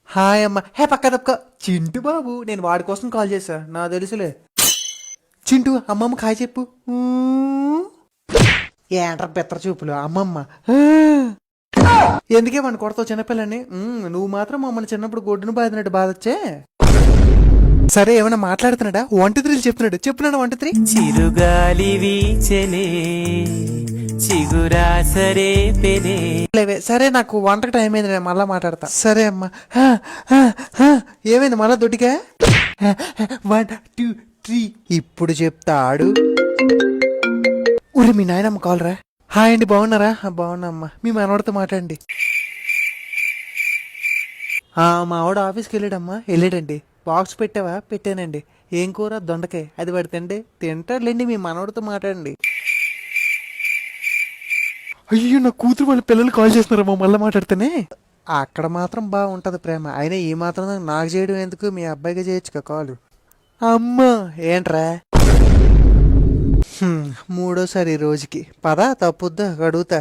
Hi అమ్మ. హే పక్క తప్పక చింటూ బాబు, నేను వాడి కోసం కాల్ చేశా, నా తెలుసులే. చింటూ అమ్మమ్మ హాయ్ చెప్పు. ఏంట్రా బెత్తర చూపులు అమ్మమ్మ. ఎందుకే మన కొడతావు చిన్నపిల్లని? నువ్వు మాత్రం మమ్మల్ని చిన్నప్పుడు గొడ్డును బాధినట్టు బాధొచ్చే. సరే ఏమైనా మాట్లాడుతున్నాడా? 1 2 3 చెప్తున్నాడు. చెప్పున్నాడు 1 2 3. చిరుగాలి వీచెనే చిగురాసరే పెనే. లేవే సరే, నాకు వంటకు టైం అయింది, నేను మళ్ళా మాట్లాడతా. సరే అమ్మా. ఏమైంది మళ్ళా దొడ్డిగా? 1 2 3 ఇప్పుడు చెప్తాడు. ఊరి మీ నాయనమ్మ కాల్ రా. హాయ్ అండి, బాగున్నారా? బాగున్నా అమ్మా. మీ మనవడితో మాట్లాడండి. మా ఆవిడ ఆఫీస్కి వెళ్ళాడమ్మా. వెళ్ళాడండి. బాక్స్ పెట్టావా? పెట్టానండి. ఏం కూర? దొండకాయ. అది పడితే తింటాడులేండి. మీ మనవడితో మాట్లాడండి. అయ్యో, నా కూతురు వాళ్ళ పిల్లలు కాల్ చేస్తున్నారమ్మా, మళ్ళీ మాట్లాడితేనే. అక్కడ మాత్రం బాగుంటది ప్రేమ. అయినా ఈ మాత్రం నాకు చేయడం ఎందుకు? మీ అబ్బాయిగా చేయొచ్చుగా కాలు. అమ్మా ఏంట్రా? మూడోసారి రోజుకి పదా తప్పుద్దా అడుగుతా.